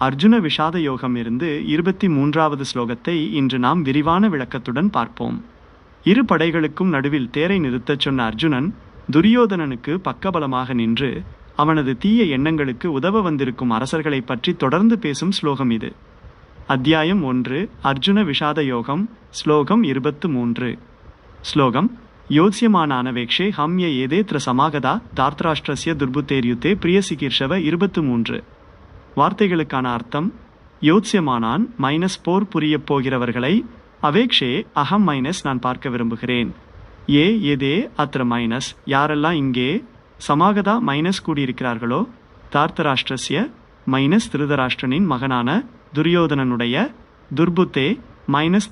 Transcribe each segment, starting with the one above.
அர்ஜுன விஷாத யோகம் இருந்து 23வது ஸ்லோகத்தை இன்று நாம் விரிவான விளக்கத்துடன் பார்ப்போம். இரு படைகளுக்கும் நடுவில் தேரை நிறுத்தச் சொன்ன அர்ஜுனன் துரியோதனனுக்கு பக்கபலமாக நின்று அவனது தீய எண்ணங்களுக்கு உதவ வந்திருக்கும் அரசர்களை பற்றி தொடர்ந்து பேசும் ஸ்லோகம் இது. அத்தியாயம் 1 அர்ஜுன விஷாத யோகம். ஸ்லோகம் 23. ஸ்லோகம் யோத்ஸ்யமானானவேக்ஷே ஹம்ய ஏதேத்ர சமாகதா தார்த்ராஷ்டிரஸ்ய துர்புத்தேர்யுத்தே பிரியசிகீர்ஷவ 23. வார்த்தைகளுக்கான அர்த்தம்: யோத்ஸ்யமானான் போர் புரியப் போகிறவர்களை, அவேக்ஷே அகம் நான் பார்க்க விரும்புகிறேன், ஏதே அத்ர யாரெல்லாம் இங்கே, சமாகதா கூடியிருக்கிறார்களோ, தார்த்தராஷ்டிரஸ்ய திருதராஷ்டிரனின் மகனான துரியோதனனுடைய, துர்புத்தே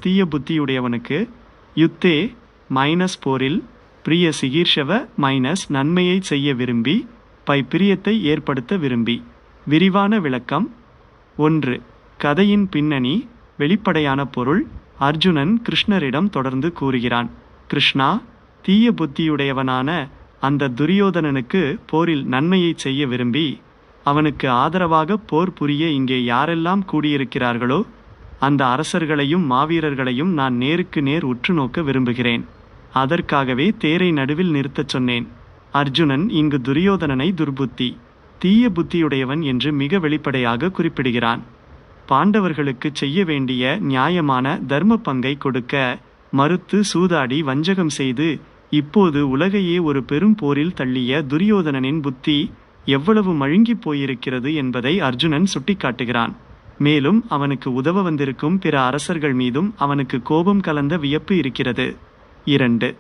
தீய புத்தியுடையவனுக்கு, யுத்தே போரில், பிரிய சிகீர்ஷவ நன்மையை செய்ய விரும்பி, பிரியத்தை ஏற்படுத்த விரும்பி. விரிவான விளக்கம். 1. கதையின் பின்னணி. வெளிப்படையான பொருள். அர்ஜுனன் கிருஷ்ணரிடம் தொடர்ந்து கூறுகிறான்: கிருஷ்ணா, தீய புத்தியுடையவனான அந்த துரியோதனனுக்கு போரில் நன்மையை செய்ய விரும்பி அவனுக்கு ஆதரவாக போர் புரிய இங்கே யாரெல்லாம் கூடியிருக்கிறார்களோ அந்த அரசர்களையும் மாவீரர்களையும் நான் நேருக்கு நேர் உற்று நோக்க விரும்புகிறேன். அதற்காகவே தேரை நடுவில் நிறுத்தச் சொன்னேன். அர்ஜுனன் இங்கு துரியோதனனை துர்புத்தி, தீய புத்தியுடையவன் என்று மிக வெளிப்படையாக குறிப்பிடுகிறான். பாண்டவர்களுக்கு செய்ய வேண்டிய நியாயமான தர்ம பங்கை கொடுக்க மறுத்து சூதாடி வஞ்சகம் செய்து இப்போது உலகையே ஒரு பெரும் போரில் தள்ளிய துரியோதனனின் புத்தி எவ்வளவு மழுங்கி போயிருக்கிறது என்பதை அர்ஜுனன் சுட்டிக்காட்டுகிறான். மேலும் அவனுக்கு உதவ வந்திருக்கும் பிற அரசர்கள் மீதும் அவனுக்கு கோபம் கலந்த வியப்பு இருக்கிறது. 2.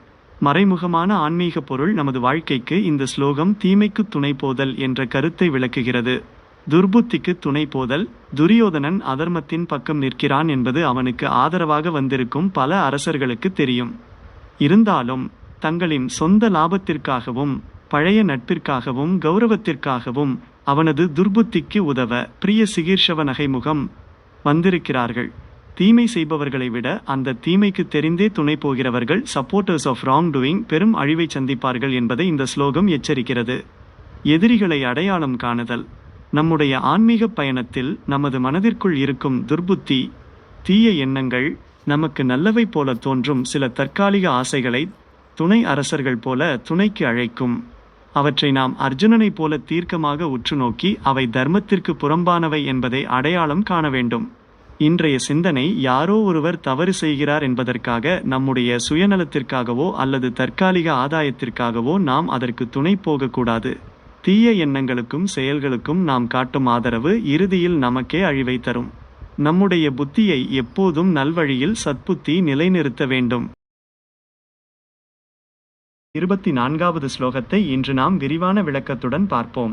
மறைமுகமான ஆன்மீக பொருள். நமது வாழ்க்கைக்கு இந்த ஸ்லோகம் தீமைக்கு துணை போதல் என்ற கருத்தை விளக்குகிறது. துர்புத்திக்கு துணை போதல். துரியோதனன் அதர்மத்தின் பக்கம் நிற்கிறான் என்பது அவனுக்கு ஆதரவாக வந்திருக்கும் பல அரசர்களுக்கு தெரியும். இருந்தாலும் தங்களின் சொந்த லாபத்திற்காகவும் பழைய நட்பிற்காகவும் கௌரவத்திற்காகவும் அவனது துர்புத்திக்கு உதவ பிரிய சிகீர்ஷவ நகைமுகம் வந்திருக்கிறார்கள். தீமை செய்பவர்களை விட அந்த தீமைக்கு தெரிந்தே துணை போகிறவர்கள், சப்போர்ட்டர்ஸ் ஆஃப் ராங் டூயிங், பெரும் அழிவை சந்திப்பார்கள் என்பதை இந்த ஸ்லோகம் எச்சரிக்கிறது. எதிரிகளை அடையாளம் காணுதல். நம்முடைய ஆன்மீக பயணத்தில் நமது மனதிற்குள் இருக்கும் துர்புத்தி, தீய எண்ணங்கள், நமக்கு நல்லவை போல தோன்றும் சில தற்காலிக ஆசைகளை துணை அரசர்கள் போல துணைக்கு அழைக்கும். அவற்றை நாம் அர்ஜுனனைப் போல தீர்க்கமாக உற்று நோக்கி அவை தர்மத்திற்கு புறம்பானவை என்பதை அடையாளம் காண வேண்டும். இன்றைய சிந்தனை யாரோ ஒருவர் தவறு செய்கிறார் என்பதற்காக, நம்முடைய சுயநலத்திற்காகவோ அல்லது தற்காலிக ஆதாயத்திற்காகவோ நாம் அதற்கு துணை போகக்கூடாது. தீய எண்ணங்களுக்கும் செயல்களுக்கும் நாம் காட்டும் ஆதரவு இறுதியில் நமக்கே அழிவை தரும். நம்முடைய புத்தியை எப்போதும் நல்வழியில் சத்புத்தி நிலைநிறுத்த வேண்டும். 24வது ஸ்லோகத்தை இன்று நாம் விரிவான விளக்கத்துடன் பார்ப்போம்.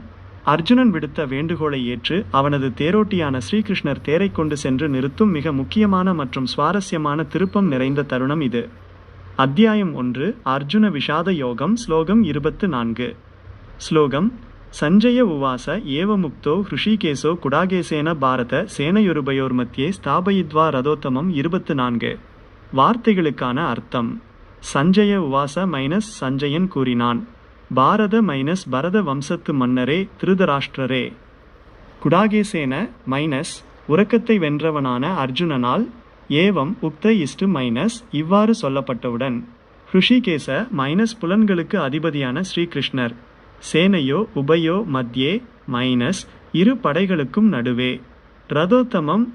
அர்ஜுனன் விடுத்த வேண்டுகோளை ஏற்று அவனது தேரோட்டியான ஸ்ரீகிருஷ்ணர் தேரை கொண்டு சென்று நிறுத்தும் மிக முக்கியமான மற்றும் சுவாரஸ்யமான திருப்பம் நிறைந்த தருணம் இது. அத்தியாயம் 1 அர்ஜுன விஷாத யோகம். ஸ்லோகம் 24. ஸ்லோகம் சஞ்சய உவாச ஏவமுக்தோ ஹ்ருஷிகேசோ குடாகேசேன பாரத சேனையொருபயோர் மத்தியே ஸ்தாபயித்வா ரதோத்தமம். 24. வார்த்தைகளுக்கான அர்த்தம்: சஞ்சய உவாச சஞ்சயன் கூறினான், பாரத பரத வம்சத்து மன்னரே திருதராஷ்டிரரே, குடாகேசேன உறக்கத்தை வென்றவனான அர்ஜுனனால், ஏவம் உக்த இவ்வாறு சொல்லப்பட்டவுடன், ஹ்ருஷிகேச புலன்களுக்கு அதிபதியான ஸ்ரீகிருஷ்ணர், சேனையோ உபயோ மத்தியே இரு படைகளுக்கும் நடுவே, ரதோத்தமம்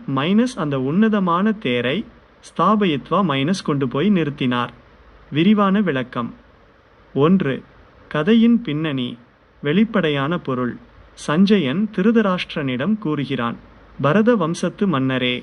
அந்த உன்னதமான தேரை, ஸ்தாபயித்வா கொண்டு போய் நிறுத்தினார். விரிவான விளக்கம். 1. கதையின் பின்னணி. வெளிப்படையான பொருள். சஞ்சயன் திருதராஷ்டிரனிடம் கூறுகிறான்: பரத வம்சத்து மன்னரே,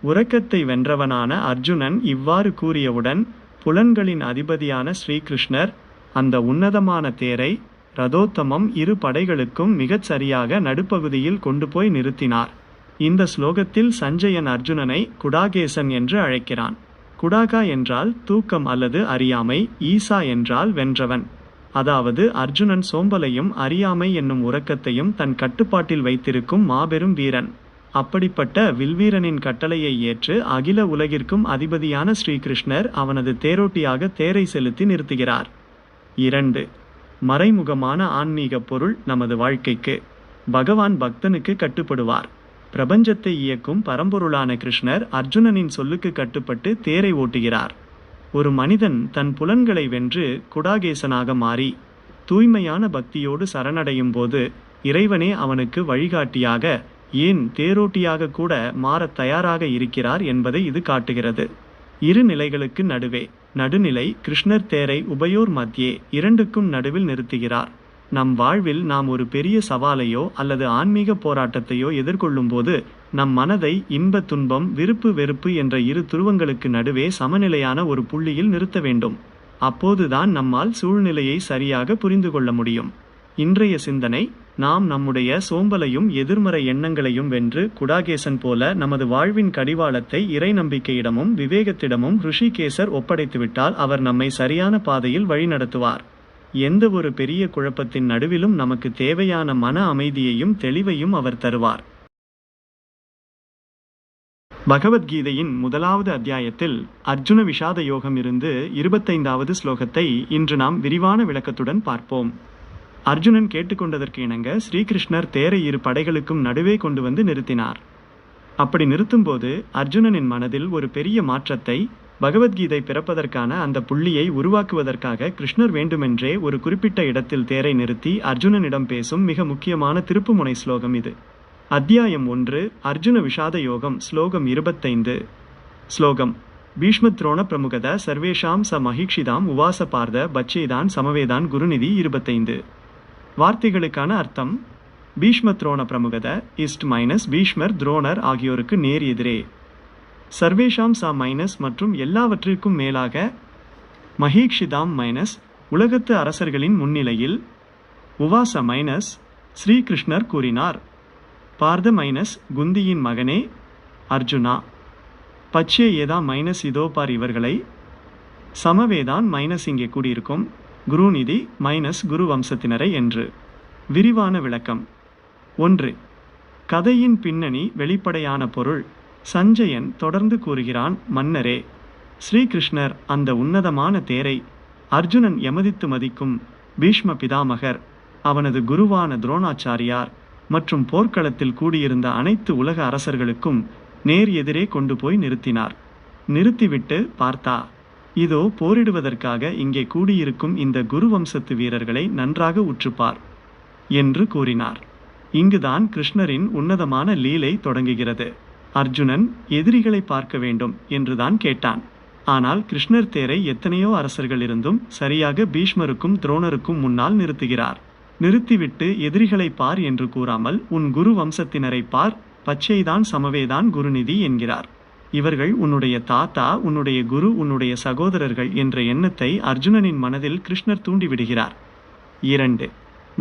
உறக்கத்தை வென்றவனான அர்ஜுனன் இவ்வாறு கூறியவுடன் புலன்களின் அதிபதியான ஸ்ரீகிருஷ்ணர் அந்த உன்னதமான தேரை, ரதோத்தமம் இரு படைகளுக்கும் மிகச் சரியாக நடுப்பகுதியில் கொண்டு போய் நிறுத்தினார். இந்த ஸ்லோகத்தில் சஞ்சயன் அர்ஜுனனை குடாகேசன் என்று அழைக்கிறான். குடாகா என்றால் தூக்கம் அல்லது அறியாமை, ஈசா என்றால் வென்றவன். அதாவது அர்ஜுனன் சோம்பலையும் அறியாமை என்னும் உறக்கத்தையும் தன் கட்டுப்பாட்டில் வைத்திருக்கும் மாபெரும் வீரன். அப்படிப்பட்ட வில்வீரனின் கட்டளையை ஏற்று அகில உலகிற்கும் அதிபதியான ஸ்ரீகிருஷ்ணர் அவனது தேரோட்டியாக தேரை செலுத்தி நிறுத்துகிறார். 2. மறைமுகமான ஆன்மீக பொருள். நமது வாழ்க்கைக்கு பகவான் பக்தனுக்கு கட்டுப்படுவார். பிரபஞ்சத்தை இயக்கும் பரம்பொருளான கிருஷ்ணர் அர்ஜுனனின் சொல்லுக்கு கட்டுப்பட்டு தேரை ஓட்டுகிறார். ஒரு மனிதன் தன் புலன்களை வென்று குடாகேசனாக மாறி தூய்மையான பக்தியோடு சரணடையும் போது இறைவனே அவனுக்கு வழிகாட்டியாக, ஏன் தேரோட்டியாக கூட மாறத் தயாராக இருக்கிறார் என்பதை இது காட்டுகிறது. இரு நிலைகளுக்கு நடுவே நடுநிலை கிருஷ்ணர் தேரை உபயோர் மத்தியே இரண்டுக்கும் நடுவில் நிறுத்துகிறார். நம் வாழ்வில் நாம் ஒரு பெரிய சவாலையோ அல்லது ஆன்மீக போராட்டத்தையோ எதிர்கொள்ளும் போது நம் மனதை இன்ப துன்பம் விருப்பு வெறுப்பு என்ற இரு துருவங்களுக்கு நடுவே சமநிலையான ஒரு புள்ளியில் நிறுத்த வேண்டும். அப்போதுதான் நம்மால் சூழ்நிலையை சரியாக புரிந்து கொள்ள முடியும். இன்றைய சிந்தனை: நாம் நம்முடைய சோம்பலையும் எதிர்மறை எண்ணங்களையும் வென்று குடாகேசன் போல நமது வாழ்வின் கடிவாளத்தை இறை நம்பிக்கையிடமும் விவேகத்திடமும் ரிஷிகேசர் ஒப்படைத்துவிட்டால் அவர் நம்மை சரியான பாதையில் வழிநடத்துவார். எந்த ஒரு பெரிய குழப்பத்தின் நடுவிலும் நமக்கு தேவையான மன அமைதியையும் தெளிவையும் அவர் தருவார். பகவத்கீதையின் 1வது அத்தியாயத்தில் அர்ஜுன விஷாத யோகம் இருந்து 25வது ஸ்லோகத்தை இன்று நாம் விரிவான விளக்கத்துடன் பார்ப்போம். அர்ஜுனன் கேட்டுக்கொண்டதற்கு இணங்க ஸ்ரீகிருஷ்ணர் தேரை இரு படைகளுக்கும் நடுவே கொண்டு வந்து நிறுத்தினார். அப்படி நிறுத்தும்போது அர்ஜுனனின் மனதில் ஒரு பெரிய மாற்றத்தை, பகவத்கீதை பிறப்பதற்கான அந்த புள்ளியை உருவாக்குவதற்காக கிருஷ்ணர் வேண்டுமென்றே ஒரு குறிப்பிட்ட இடத்தில் தேரை நிறுத்தி அர்ஜுனனிடம் பேசும் மிக முக்கியமான திருப்புமுனை ஸ்லோகம் இது. அத்தியாயம் 1, அர்ஜுன விஷாத யோகம், ஸ்லோகம் 25. ஸ்லோகம்: பீஷ்மத்ரோண பிரமுகத சர்வேஷாம் ச மஹீக்ஷிதாம் உவாச பார்த பச்சேதான் சமவேதான் குருநிதி 25. வார்த்தைகளுக்கான அர்த்தம்: பீஷ்மத்ரோண பிரமுகத இஸ்ட் மைனஸ் பீஷ்மர் துரோணர் ஆகியோருக்கு நேர் எதிரே, சர்வேஷாம் சா மைனஸ் மற்றும் எல்லாவற்றிற்கும் மேலாக, மஹீக்ஷிதாம் மைனஸ் உலகத்து அரசர்களின் முன்னிலையில், உவாச மைனஸ் ஸ்ரீகிருஷ்ணர் கூறினார், பார்த மைனஸ் குந்தியின் மகனே அர்ஜுனா, பச்சே ஏதா மைனஸ் இதோ பார் இவர்களை, சமவேதான் மைனஸ் இங்கே கூடியிருக்கும் குருநிதி மைனஸ் குரு வம்சத்தினரை என்று. விரிவான விளக்கம். 1. கதையின் பின்னணி வெளிப்படையான பொருள். சஞ்சயன் தொடர்ந்து கூறுகிறான், மன்னரே, ஸ்ரீகிருஷ்ணர் அந்த உன்னதமான தேரை அர்ஜுனன் எமதித்து மதிக்கும் பீஷ்ம பிதாமகர், அவனது குருவான துரோணாச்சாரியார் மற்றும் போர்க்களத்தில் கூடியிருந்த அனைத்து உலக அரசர்களுக்கும் நேர் எதிரே கொண்டு போய் நிறுத்தினார். நிறுத்திவிட்டு, பார்த்தா, இதோ போரிடுவதற்காக இங்கே கூடியிருக்கும் இந்த குரு வம்சத்து வீரர்களை நன்றாக உற்றுப்பார் என்று கூறினார். இங்குதான் கிருஷ்ணரின் உன்னதமான லீலை தொடங்குகிறது. அர்ஜுனன் எதிரிகளை பார்க்க வேண்டும் என்றுதான் கேட்டான். ஆனால் கிருஷ்ணர் தேரை எத்தனையோ அரசர்கள் இருந்தும் சரியாக பீஷ்மருக்கும் துரோணருக்கும் முன்னால் நிறுத்துகிறார். நிறுத்திவிட்டு எதிரிகளை பார் என்று கூறாமல் உன் குரு வம்சத்தினரை பார், பச்சைதான் சமவேதான் குருநிதி என்கிறார். இவர்கள் உன்னுடைய தாத்தா, உன்னுடைய குரு, உன்னுடைய சகோதரர்கள் என்ற எண்ணத்தை அர்ஜுனனின் மனதில் கிருஷ்ணர் தூண்டிவிடுகிறார். 2.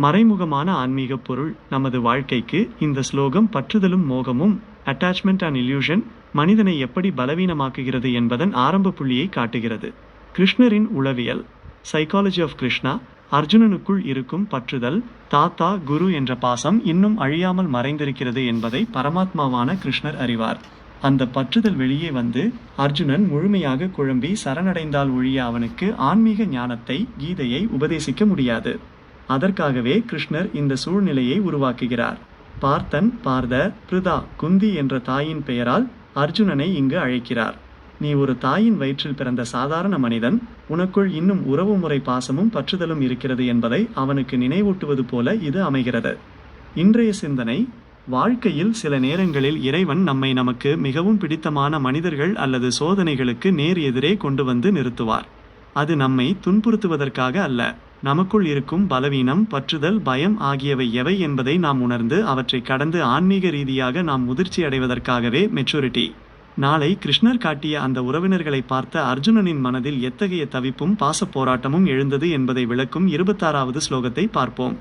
மறைமுகமான ஆன்மீக பொருள். நமது வாழ்க்கைக்கு இந்த ஸ்லோகம் பற்றுதலும் மோகமும், அட்டாச்மெண்ட் அண்ட் இல்யூஷன், மனிதனை எப்படி பலவீனமாக்குகிறது என்பதன் ஆரம்ப புள்ளியை காட்டுகிறது. கிருஷ்ணரின் உளவியல், சைக்காலஜி ஆஃப் கிருஷ்ணா. அர்ஜுனனுக்குள் இருக்கும் பற்றுதல், தாத்தா குரு என்ற பாசம் இன்னும் அழியாமல் மறைந்திருக்கிறது என்பதை பரமாத்மாவான கிருஷ்ணர் அறிவார். அந்த பற்றுதல் வெளியே வந்து அர்ஜுனன் முழுமையாக குழம்பி சரணடைந்தால் ஒழிய அவனுக்கு ஆன்மீக ஞானத்தை, கீதையை உபதேசிக்க முடியாது. அதற்காகவே கிருஷ்ணர் இந்த சூழ்நிலையை உருவாக்குகிறார். பார்த்தன், பார்த, பிருதா, குந்தி என்ற தாயின் பெயரால் அர்ஜுனனை இங்கு அழைக்கிறார். நீ ஒரு தாயின் வயிற்றில் பிறந்த சாதாரண மனிதன், உனக்குள் இன்னும் உறவுமுறை பாசமும் பற்றுதலும் இருக்கிறது என்பதை அவனுக்கு நினைவூட்டுவது போல இது அமைகிறது. இன்றைய சிந்தனை: வாழ்க்கையில் சில நேரங்களில் இறைவன் நம்மை நமக்கு மிகவும் பிடித்தமான மனிதர்கள் அல்லது சோதனைகளுக்கு நேர் எதிரே கொண்டு வந்து நிறுத்துவார். அது நம்மை துன்புறுத்துவதற்காக அல்ல, நமக்குள் இருக்கும் பலவீனம், பற்றுதல், பயம் ஆகியவை எவை என்பதை நாம் உணர்ந்து அவற்றை கடந்து ஆன்மீக ரீதியாக நாம் முதிர்ச்சி அடைவதற்காகவே. மெச்சூரிட்டி. நாளை கிருஷ்ணர் காட்டிய அந்த உறவினர்களை பார்த்த அர்ஜுனனின் மனதில் எத்தகைய தவிப்பும் பாச போராட்டமும் எழுந்தது என்பதை விளக்கும் 26வது ஸ்லோகத்தை பார்ப்போம்.